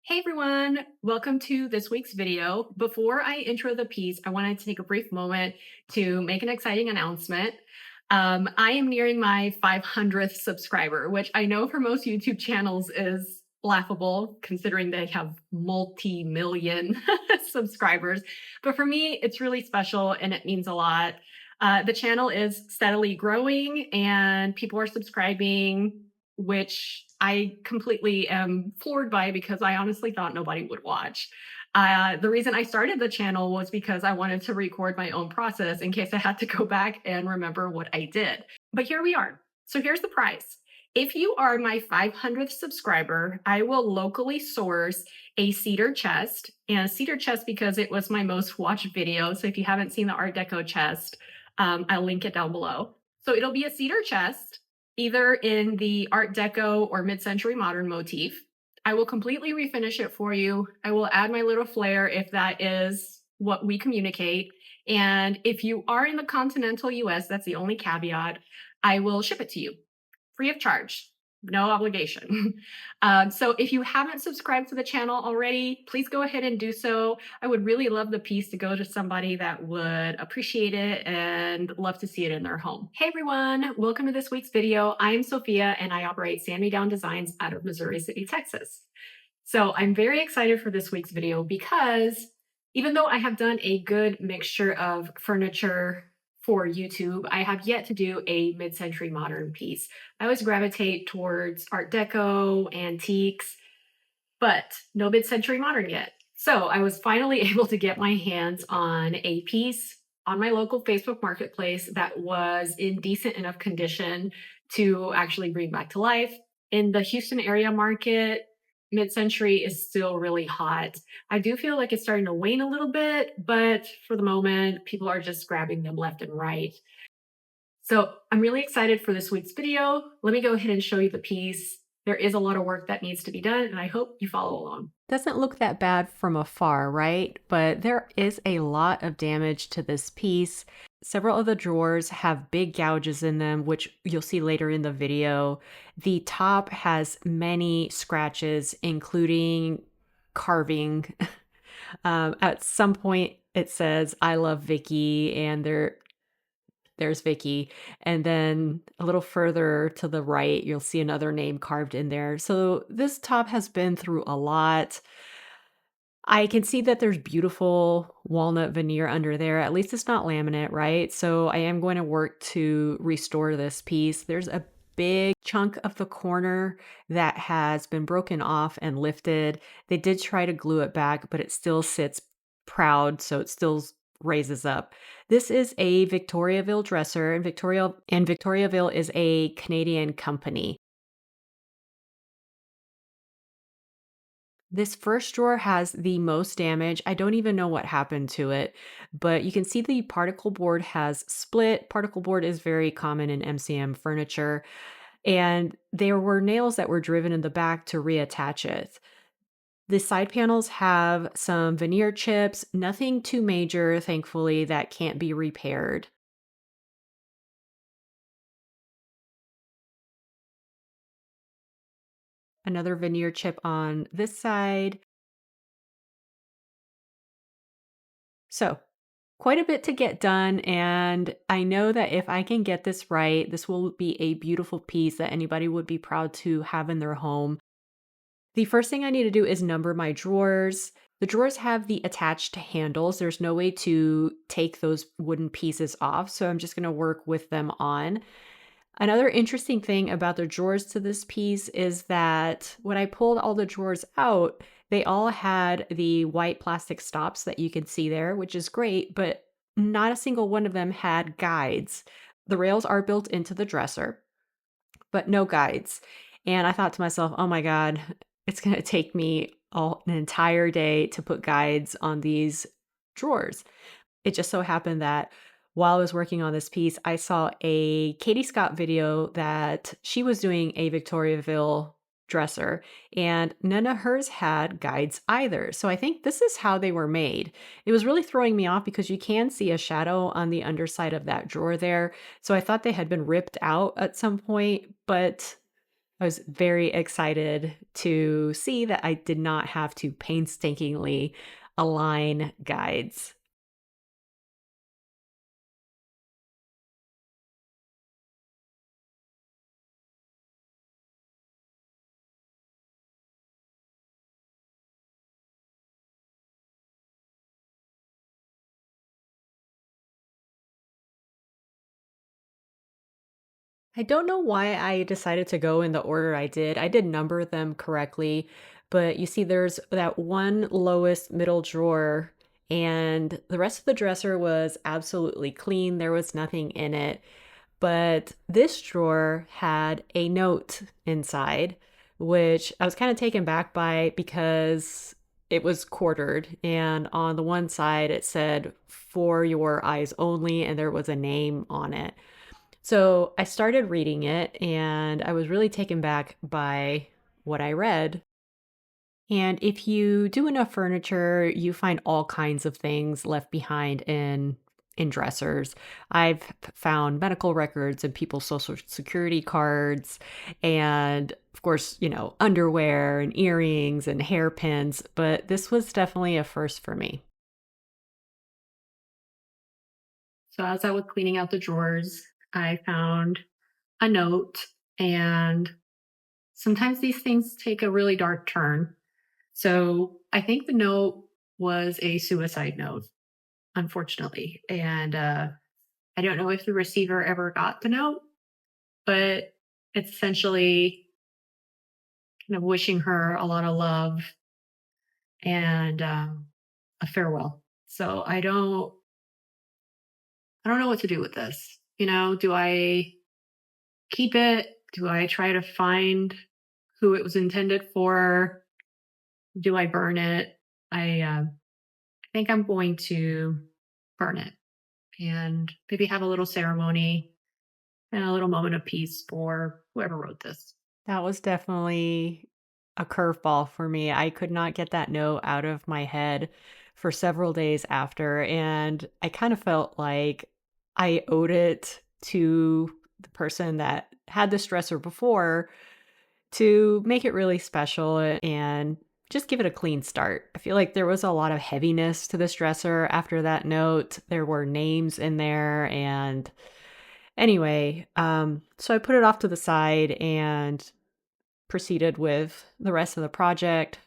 Hey everyone, welcome to this week's video. Before I intro the piece, I wanted to take a brief moment to make an exciting announcement. I am nearing my 500th subscriber, which I know for most YouTube channels is laughable considering they have multi-million subscribers. But for me, it's really special and it means a lot. The channel is steadily growing and people are subscribing, which I completely am floored by because I honestly thought nobody would watch. The reason I started the channel was because I wanted to record my own process in case I had to go back and remember what I did. But here we are. So here's the prize. If you are my 500th subscriber, I will locally source a cedar chest, and a cedar chest because it was my most watched video. So if you haven't seen the Art Deco chest, I'll link it down below. So it'll be a cedar chest, either in the Art Deco or mid-century modern motif. I will completely refinish it for you. I will add my little flair if that is what we communicate. And if you are in the continental US, that's the only caveat, I will ship it to you free of charge. No obligation. So if you haven't subscribed to the channel already, please go ahead and do so. I would really love the piece to go to somebody that would appreciate it and love to see it in their home. Hey everyone, welcome to this week's video. I'm Sophia and I operate Sand Me Down Designs out of Missouri City, Texas. So I'm very excited for this week's video because even though I have done a good mixture of furniture for YouTube, I have yet to do a mid-century modern piece. I always gravitate towards Art Deco, antiques, but no mid-century modern yet. So I was finally able to get my hands on a piece on my local Facebook marketplace that was in decent enough condition to actually bring back to life. In the Houston area market, mid-century is still really hot. I do feel like it's starting to wane a little bit, but for the moment, people are just grabbing them left and right. So I'm really excited for this week's video. Let me go ahead and show you the piece. There is a lot of work that needs to be done, and I hope you follow along. Doesn't look that bad from afar, right? But there is a lot of damage to this piece. Several of the drawers have big gouges in them, which you'll see later in the video. The top has many scratches, including carving. At some point, it says, "I love Vicky," and there's Vicky. And then a little further to the right, you'll see another name carved in there. So this top has been through a lot. I can see that there's beautiful walnut veneer under there. At least it's not laminate, right? So I am going to work to restore this piece. There's a big chunk of the corner that has been broken off and lifted. They did try to glue it back, but it still sits proud, so it still raises up. This is a Victoriaville dresser, and Victoriaville is a Canadian company. This first drawer has the most damage. I don't even know what happened to it, but you can see the particle board has split. Particle board is very common in MCM furniture, and there were nails that were driven in the back to reattach it. The side panels have some veneer chips, nothing too major, thankfully, that can't be repaired. Another veneer chip on this side. So, quite a bit to get done, and I know that if I can get this right, this will be a beautiful piece that anybody would be proud to have in their home. The first thing I need to do is number my drawers. The drawers have the attached handles. There's no way to take those wooden pieces off, so I'm just going to work with them on. Another interesting thing about the drawers to this piece is that when I pulled all the drawers out, they all had the white plastic stops that you can see there, which is great, but not a single one of them had guides. The rails are built into the dresser, but no guides. And I thought to myself, oh my God, it's going to take me an entire day to put guides on these drawers. It just so happened that while I was working on this piece, I saw a Katie Scott video that she was doing a Victoriaville dresser, and none of hers had guides either. So I think this is how they were made. It was really throwing me off because you can see a shadow on the underside of that drawer there. So I thought they had been ripped out at some point, but I was very excited to see that I did not have to painstakingly align guides. I don't know why I decided to go in the order I did. I did number them correctly, but you see, there's that one lowest middle drawer, and the rest of the dresser was absolutely clean. There was nothing in it. But this drawer had a note inside, which I was kind of taken back by because it was quartered. And on the one side, it said, "For your eyes only," and there was a name on it. So I started reading it and I was really taken back by what I read. And if you do enough furniture, you find all kinds of things left behind in dressers. I've found medical records and people's social security cards and of course, underwear and earrings and hairpins, but this was definitely a first for me. So as I was cleaning out the drawers, I found a note, and sometimes these things take a really dark turn. So I think the note was a suicide note, unfortunately. And I don't know if the receiver ever got the note, but it's essentially kind of wishing her a lot of love and a farewell. So I don't know what to do with this. Do I keep it? Do I try to find who it was intended for? Do I burn it? I think I'm going to burn it and maybe have a little ceremony and a little moment of peace for whoever wrote this. That was definitely a curveball for me. I could not get that note out of my head for several days after, and I kind of felt like I owed it to the person that had this dresser before to make it really special and just give it a clean start. I feel like there was a lot of heaviness to this dresser after that note. There were names in there, and anyway, so I put it off to the side and proceeded with the rest of the project.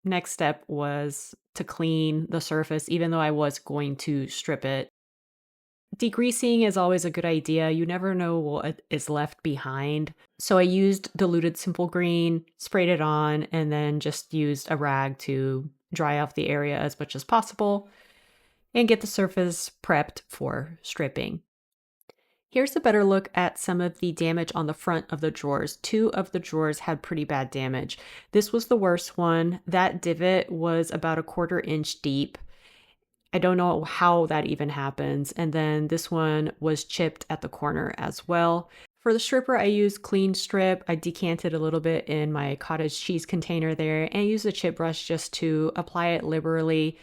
Next step was to clean the surface, even though I was going to strip it. Degreasing is always a good idea. You never know what is left behind. So I used diluted simple green, sprayed it on, and then just used a rag to dry off the area as much as possible and get the surface prepped for stripping. Here's a better look at some of the damage on the front of the drawers. Two of the drawers had pretty bad damage. This was the worst one. That divot was about a quarter inch deep. I don't know how that even happens. And then this one was chipped at the corner as well. For the stripper, I used clean strip. I decanted a little bit in my cottage cheese container there and used a chip brush just to apply it liberally.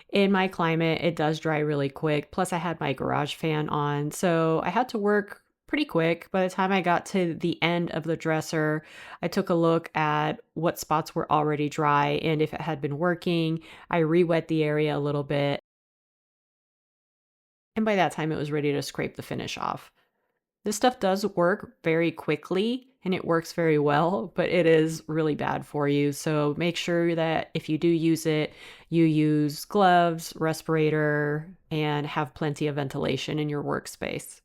In my climate, it does dry really quick. Plus, I had my garage fan on, so I had to work pretty quick. By the time I got to the end of the dresser, I took a look at what spots were already dry, and if it had been working, I re-wet the area a little bit. And by that time, it was ready to scrape the finish off. This stuff does work very quickly and it works very well, but it is really bad for you. So make sure that if you do use it, you use gloves, respirator, and have plenty of ventilation in your workspace.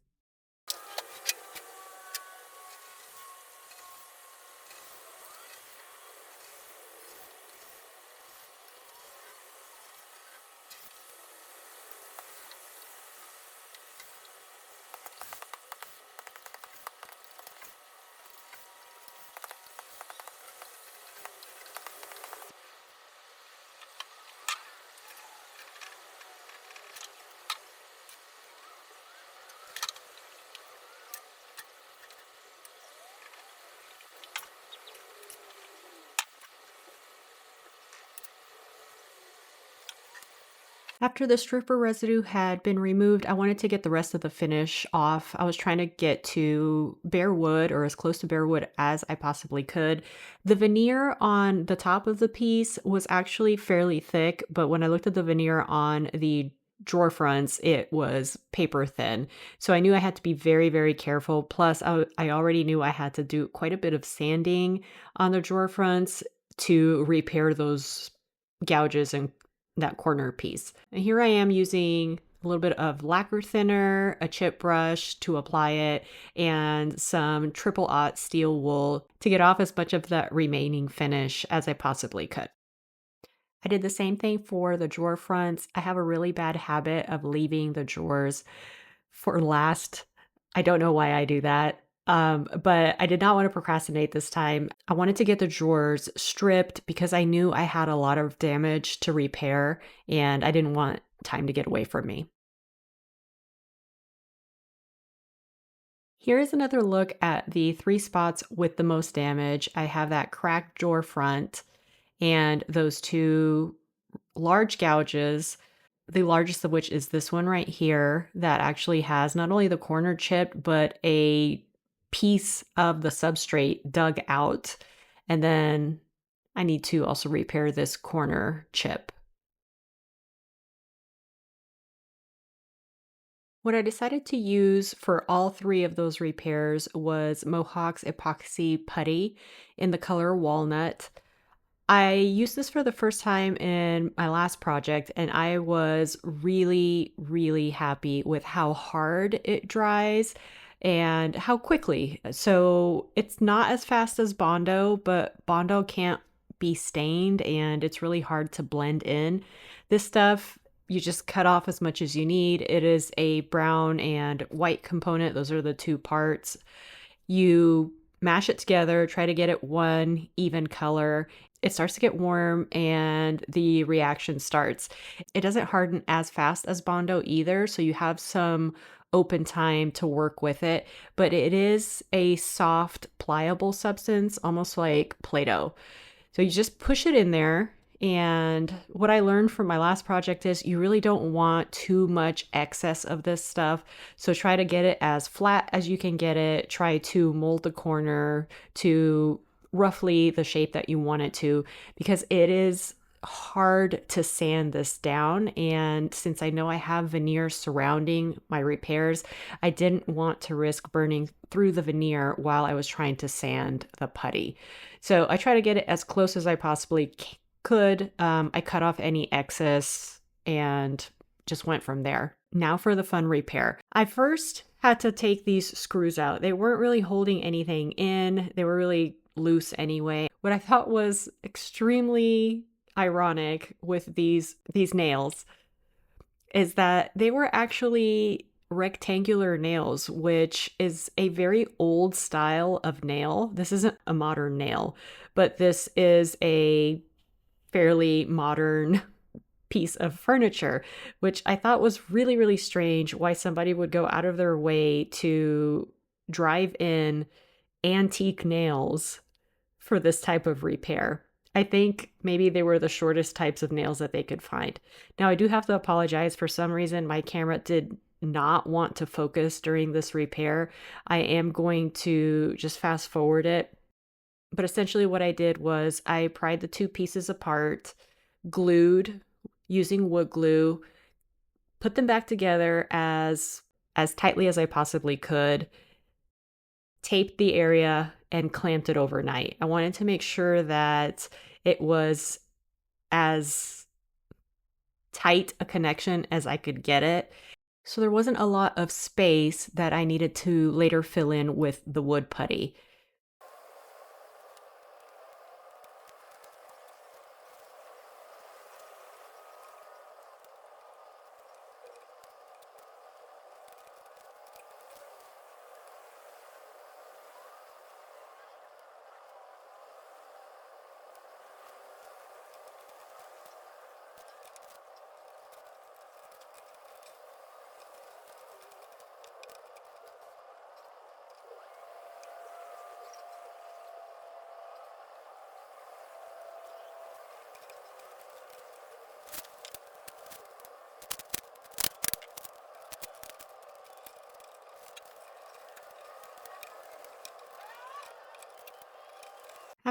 After the stripper residue had been removed, I wanted to get the rest of the finish off. I was trying to get to bare wood or as close to bare wood as I possibly could. The veneer on the top of the piece was actually fairly thick, but when I looked at the veneer on the drawer fronts, it was paper thin. So I knew I had to be very, very careful. Plus, I already knew I had to do quite a bit of sanding on the drawer fronts to repair those gouges and that corner piece. And here I am using a little bit of lacquer thinner, a chip brush to apply it, and some triple aught steel wool to get off as much of that remaining finish as I possibly could. I did the same thing for the drawer fronts. I have a really bad habit of leaving the drawers for last. I don't know why I do that. But I did not want to procrastinate this time. I wanted to get the drawers stripped because I knew I had a lot of damage to repair and I didn't want time to get away from me. Here is another look at the three spots with the most damage. I have that cracked drawer front and those two large gouges, the largest of which is this one right here that actually has not only the corner chipped, but a piece of the substrate dug out. And then I need to also repair this corner chip. What I decided to use for all three of those repairs was Mohawk's epoxy putty in the color walnut. I used this for the first time in my last project, and I was really, really happy with how hard it dries and how quickly. So it's not as fast as Bondo, but Bondo can't be stained and it's really hard to blend in. This stuff, you just cut off as much as you need. It is a brown and white component, those are the two parts. You mash it together, try to get it one even color. It starts to get warm and the reaction starts. It doesn't harden as fast as Bondo either, so you have some open time to work with it, but it is a soft, pliable substance, almost like Play-Doh. So you just push it in there. And what I learned from my last project is you really don't want too much excess of this stuff. So try to get it as flat as you can get it. Try to mold the corner to roughly the shape that you want it to, because it is hard to sand this down. And since I know I have veneer surrounding my repairs, I didn't want to risk burning through the veneer while I was trying to sand the putty. So I try to get it as close as I possibly could. I cut off any excess and just went from there. Now for the fun repair. I first had to take these screws out. They weren't really holding anything in. They were really loose anyway. What I thought was extremely ironic with these nails is that they were actually rectangular nails, which is a very old style of nail. This isn't a modern nail, but this is a fairly modern piece of furniture, which I thought was really, really strange why somebody would go out of their way to drive in antique nails for this type of repair. I think maybe they were the shortest types of nails that they could find. Now, I do have to apologize. For some reason, my camera did not want to focus during this repair. I am going to just fast forward it. But essentially what I did was I pried the two pieces apart, glued using wood glue, put them back together as tightly as I possibly could, taped the area and clamped it overnight. I wanted to make sure that it was as tight a connection as I could get it. So there wasn't a lot of space that I needed to later fill in with the wood putty.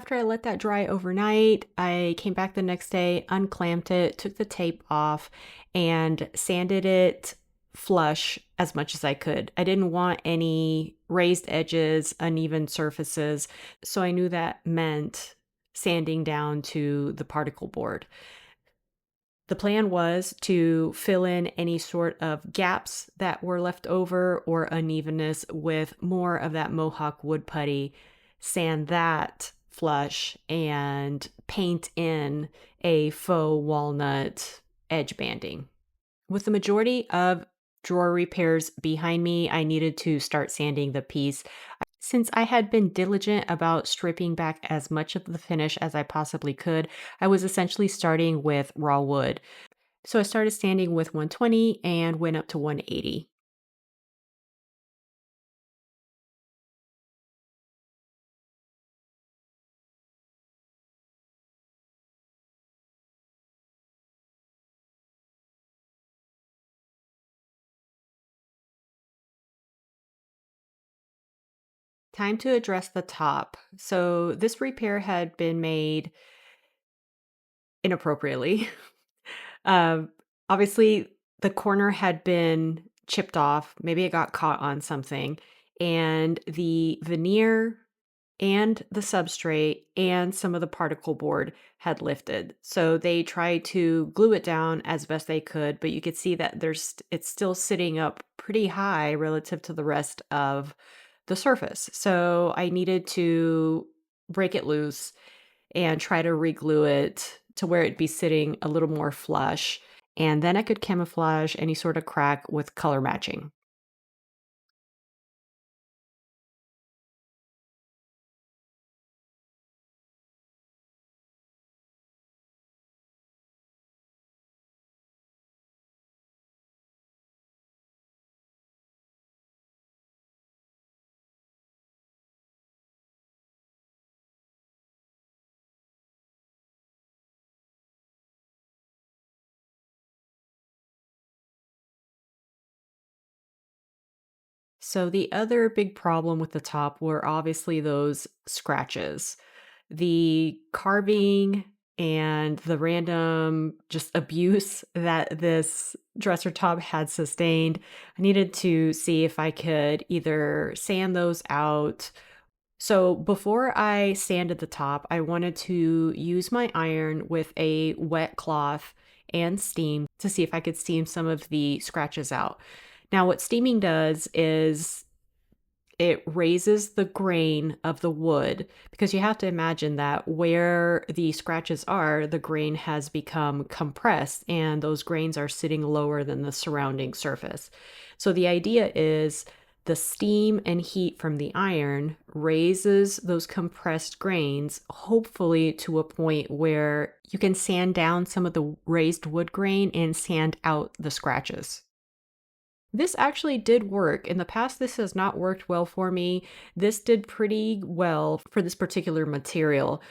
After I let that dry overnight, I came back the next day, unclamped it, took the tape off, and sanded it flush as much as I could. I didn't want any raised edges, uneven surfaces, so I knew that meant sanding down to the particle board. The plan was to fill in any sort of gaps that were left over or unevenness with more of that Mohawk wood putty, sand that flush, and paint in a faux walnut edge banding. With the majority of drawer repairs behind me, I needed to start sanding the piece. Since I had been diligent about stripping back as much of the finish as I possibly could, I was essentially starting with raw wood. So I started sanding with 120 and went up to 180. Time to address the top. So this repair had been made inappropriately. Um, Obviously, the corner had been chipped off. Maybe it got caught on something, and the veneer and the substrate and some of the particle board had lifted. So they tried to glue it down as best they could, but you could see that it's still sitting up pretty high relative to the rest of the surface. So I needed to break it loose and try to re-glue it to where it'd be sitting a little more flush. And then I could camouflage any sort of crack with color matching. So the other big problem with the top were obviously those scratches. The carving and the random just abuse that this dresser top had sustained. I needed to see if I could either sand those out. So before I sanded the top, I wanted to use my iron with a wet cloth and steam to see if I could steam some of the scratches out. Now, what steaming does is it raises the grain of the wood because you have to imagine that where the scratches are, the grain has become compressed and those grains are sitting lower than the surrounding surface. So the idea is the steam and heat from the iron raises those compressed grains, hopefully to a point where you can sand down some of the raised wood grain and sand out the scratches. This actually did work. In the past, this has not worked well for me. This did pretty well for this particular material.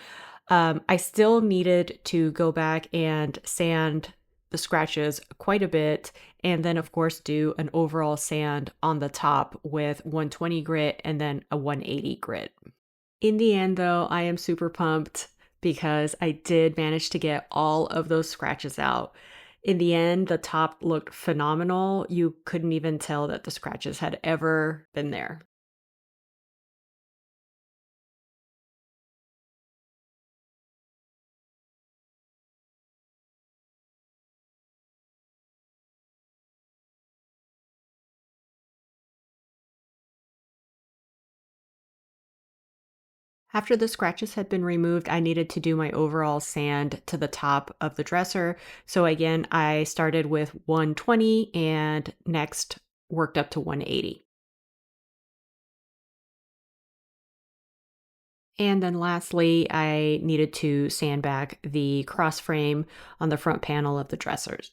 I still needed to go back and sand the scratches quite a bit, and then, of course, do an overall sand on the top with 120 grit and then a 180 grit. In the end, though, I am super pumped because I did manage to get all of those scratches out. In the end, the top looked phenomenal. You couldn't even tell that the scratches had ever been there. After the scratches had been removed, I needed to do my overall sand to the top of the dresser. So again, I started with 120 and next worked up to 180. And then lastly, I needed to sand back the cross frame on the front panel of the dressers.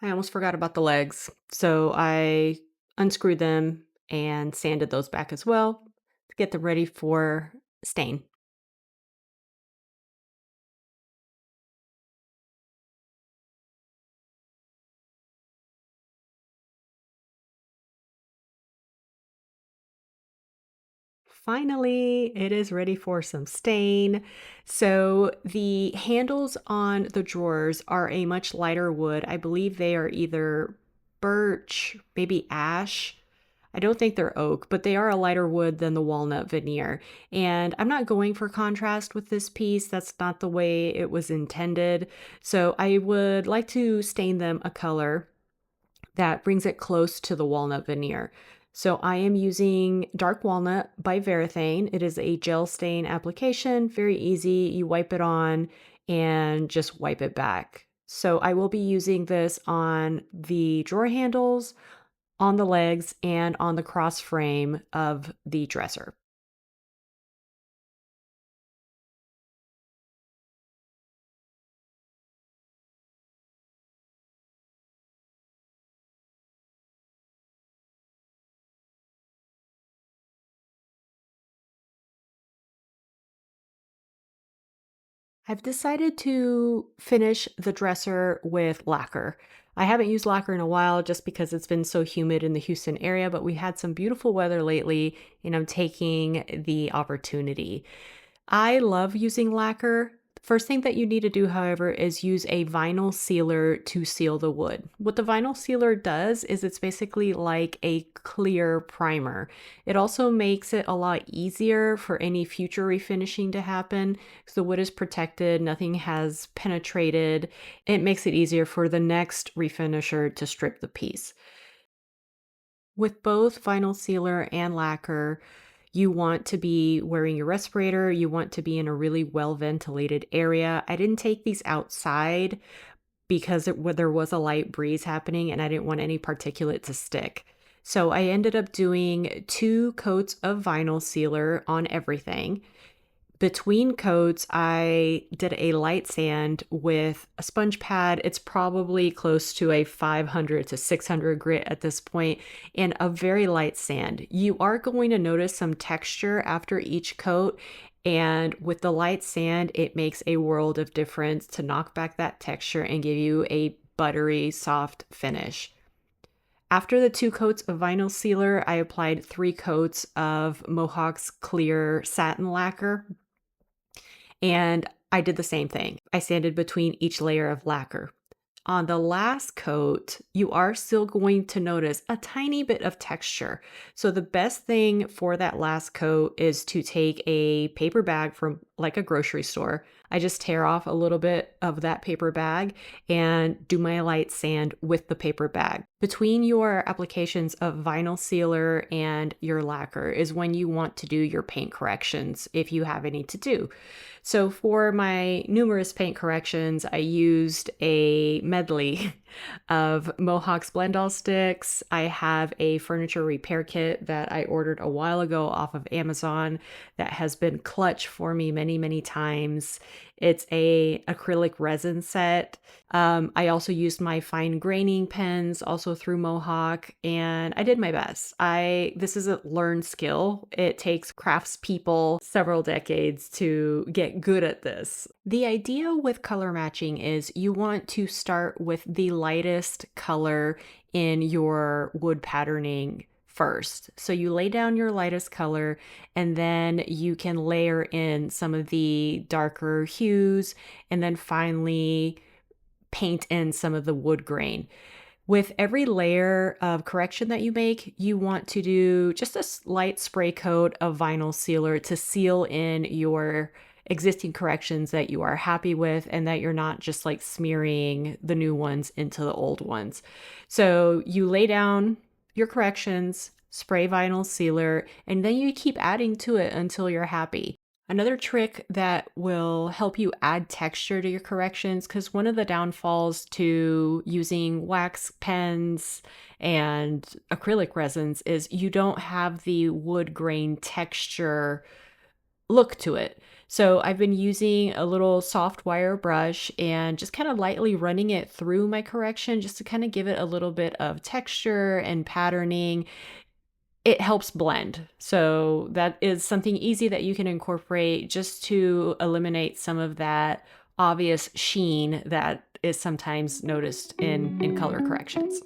I almost forgot about the legs. So I unscrewed them and sanded those back as well to get them ready for stain. Finally, it is ready for some stain. So the handles on the drawers are a much lighter wood. I believe they are either birch, maybe ash. I don't think they're oak, but they are a lighter wood than the walnut veneer. And I'm not going for contrast with this piece. That's not the way it was intended. So I would like to stain them a color that brings it close to the walnut veneer. So I am using Dark Walnut by Varathane. It is a gel stain application, very easy. You wipe it on and just wipe it back. So I will be using this on the drawer handles, on the legs, and on the cross frame of the dresser. I've decided to finish the dresser with lacquer. I haven't used lacquer in a while just because it's been so humid in the Houston area, but we had some beautiful weather lately and I'm taking the opportunity. I love using lacquer. First thing that you need to do, however, is use a vinyl sealer to seal the wood. What the vinyl sealer does is it's basically like a clear primer. It also makes it a lot easier for any future refinishing to happen because the wood is protected, nothing has penetrated. It makes it easier for the next refinisher to strip the piece. With both vinyl sealer and lacquer, you want to be wearing your respirator. You want to be in a really well ventilated area. I didn't take these outside because there was a light breeze happening and I didn't want any particulate to stick. So I ended up doing 2 coats of vinyl sealer on everything. Between coats, I did a light sand with a sponge pad. It's probably close to a 500 to 600 grit at this point, and a very light sand. You are going to notice some texture after each coat, and with the light sand, it makes a world of difference to knock back that texture and give you a buttery, soft finish. After the 2 coats of vinyl sealer, I applied 3 coats of Mohawk's clear satin lacquer. And I did the same thing. I sanded between each layer of lacquer. On the last coat, you are still going to notice a tiny bit of texture. So the best thing for that last coat is to take a paper bag from like a grocery store. I just tear off a little bit of that paper bag and do my light sand with the paper bag. Between your applications of vinyl sealer and your lacquer is when you want to do your paint corrections if you have any to do. So for my numerous paint corrections, I used a medley of Mohawk's Blend All sticks. I have a furniture repair kit that I ordered a while ago off of Amazon that has been clutch for me many, many times. It's a acrylic resin set. I also used my fine graining pens also through Mohawk and I did my best. This is a learned skill. It takes craftspeople several decades to get good at this. The idea with color matching is you want to start with the lightest color in your wood patterning first. So you lay down your lightest color and then you can layer in some of the darker hues and then finally paint in some of the wood grain. With every layer of correction that you make, you want to do just a light spray coat of vinyl sealer to seal in your existing corrections that you are happy with and that you're not just like smearing the new ones into the old ones. So you lay down your corrections, spray vinyl sealer, and then you keep adding to it until you're happy. Another trick that will help you add texture to your corrections, because one of the downfalls to using wax pens and acrylic resins is you don't have the wood grain texture look to it. So I've been using a little soft wire brush and just kind of lightly running it through my correction just to kind of give it a little bit of texture and patterning. It helps blend. So that is something easy that you can incorporate just to eliminate some of that obvious sheen that is sometimes noticed in color corrections.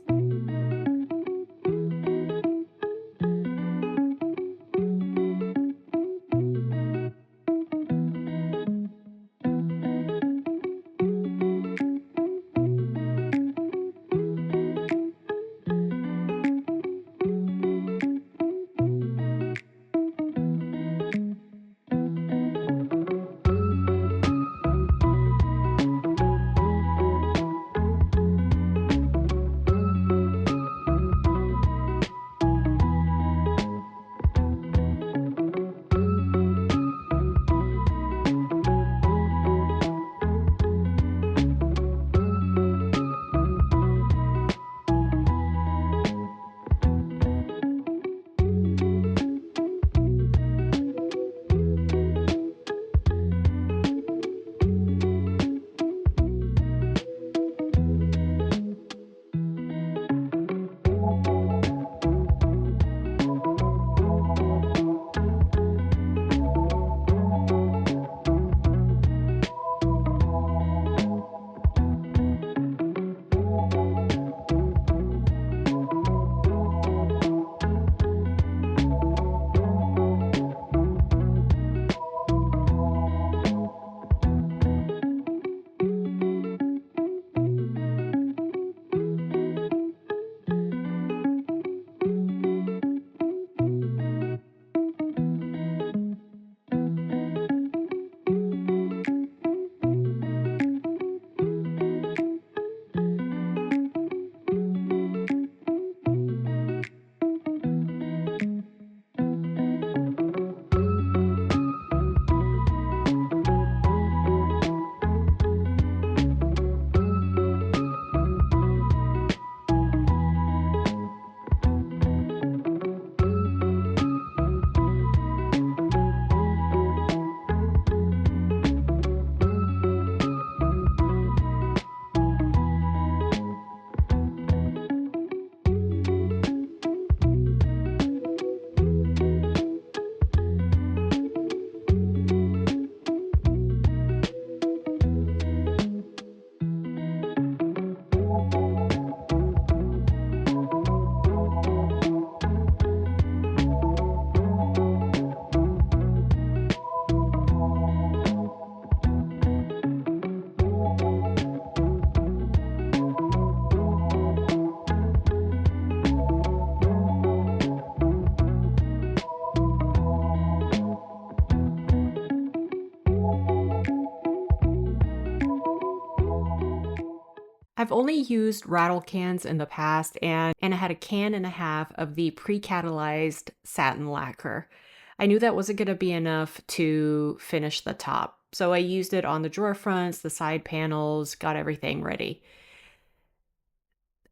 I've only used rattle cans in the past, and I had a can and a half of the pre-catalyzed satin lacquer. I knew that wasn't going to be enough to finish the top. So I used it on the drawer fronts, the side panels, got everything ready.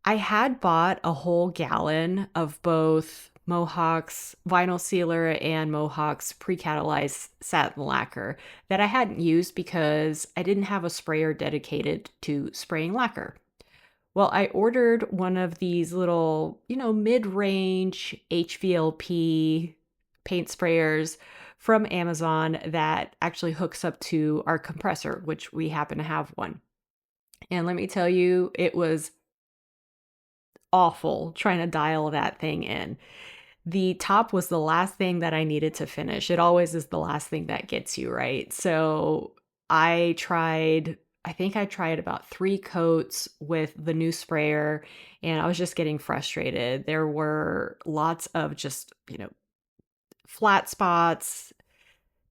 I had bought a whole gallon of both Mohawk's vinyl sealer and Mohawk's pre-catalyzed satin lacquer that I hadn't used because I didn't have a sprayer dedicated to spraying lacquer. Well, I ordered one of these little, mid-range HVLP paint sprayers from Amazon that actually hooks up to our compressor, which we happen to have one. And let me tell you, it was awful trying to dial that thing in. The top was the last thing that I needed to finish. It always is the last thing that gets you, right? So I think I tried about 3 coats with the new sprayer, and I was just getting frustrated. There were lots of just, flat spots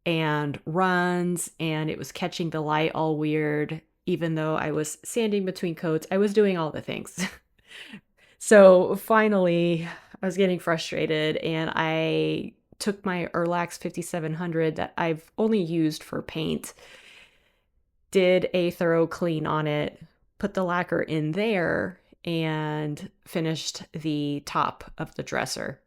and runs, and it was catching the light all weird. Even though I was sanding between coats, I was doing all the things. So finally, I was getting frustrated and I took my Erlax 5700 that I've only used for paint, did a thorough clean on it, put the lacquer in there, and finished the top of the dresser.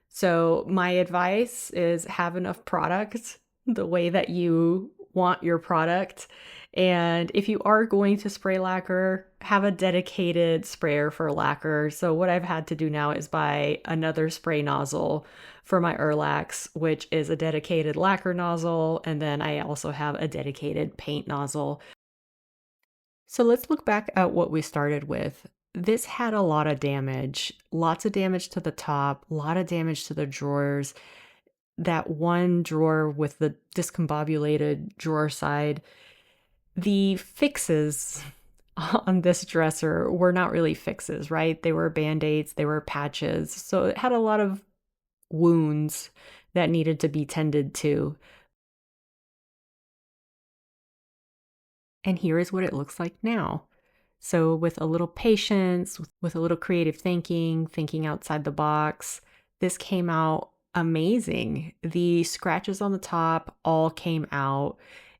So my advice is have enough product the way that you want your product. And if you are going to spray lacquer, have a dedicated sprayer for lacquer. So what I've had to do now is buy another spray nozzle for my Erlax, which is a dedicated lacquer nozzle. And then I also have a dedicated paint nozzle. So let's look back at what we started with. This had a lot of damage, lots of damage to the top, a lot of damage to the drawers. That one drawer with the discombobulated drawer side, the fixes on this dresser were not really fixes, right? They were band-aids, they were patches. So it had a lot of wounds that needed to be tended to. And here is what it looks like now. So with a little patience, with a little creative thinking outside the box, this came out amazing. The scratches on the top all came out.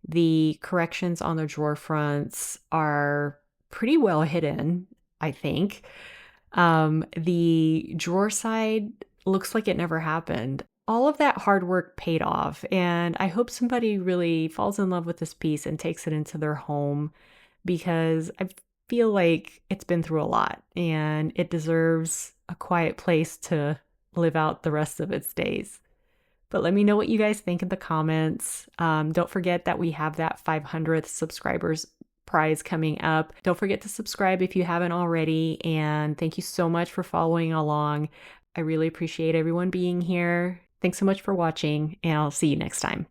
The corrections on the drawer fronts are pretty well hidden, I think. The drawer side looks like it never happened. All of that hard work paid off, and I hope somebody really falls in love with this piece and takes it into their home because I feel like it's been through a lot and it deserves a quiet place to live out the rest of its days. But let me know what you guys think in the comments. Don't forget that we have that 500th subscribers prize coming up. Don't forget to subscribe if you haven't already. And thank you so much for following along. I really appreciate everyone being here. Thanks so much for watching, and I'll see you next time.